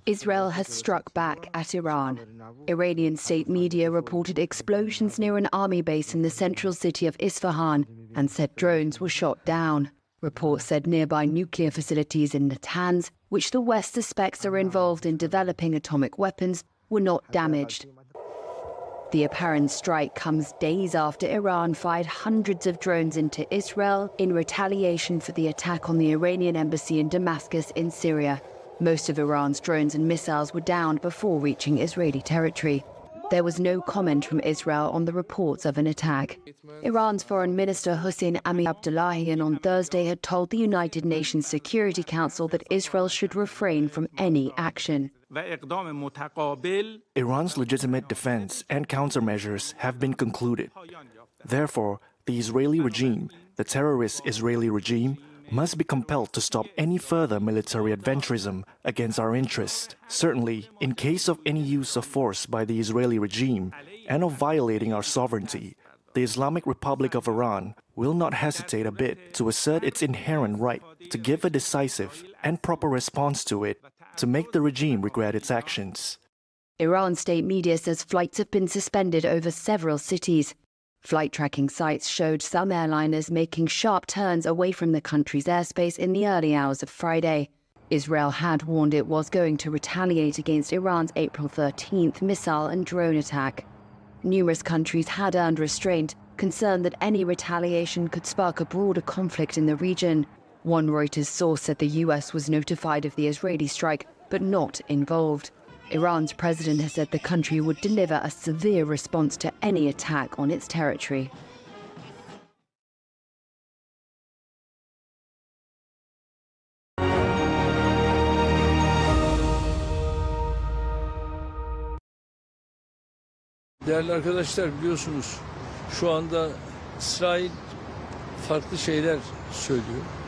Israel has struck back at Iran. Iranian state media reported explosions near an army base in the central city of Isfahan and said drones were shot down. Reports said nearby nuclear facilities in Natanz, which the West suspects are involved in developing atomic weapons, were not damaged. The apparent strike comes days after Iran fired hundreds of drones into Israel in retaliation for the attack on the Iranian embassy in Damascus in Syria. Most of Iran's drones and missiles were downed before reaching Israeli territory. There was no comment from Israel on the reports of an attack. Iran's Foreign Minister Hossein Amir-Abdollahian on Thursday had told the United Nations Security Council that Israel should refrain from any action. Iran's legitimate defense and countermeasures have been concluded. Therefore, the Israeli regime, the terrorist Israeli regime, must be compelled to stop any further military adventurism against our interests. Certainly, in case of any use of force by the Israeli regime and of violating our sovereignty, the Islamic Republic of Iran will not hesitate a bit to assert its inherent right to give a decisive and proper response to it, to make the regime regret its actions. Iran state media says flights have been suspended over several cities. Flight tracking sites showed some airliners making sharp turns away from the country's airspace in the early hours of Friday. Israel had warned it was going to retaliate against Iran's April 13th missile and drone attack. Numerous countries had earned restraint, concerned that any retaliation could spark a broader conflict in the region. One Reuters source said the US was notified of the Israeli strike, but not involved. Iran's president has said the country would deliver a severe response to any attack on its territory. Değerli arkadaşlar, biliyorsunuz şu anda İsrail farklı şeyler söylüyor.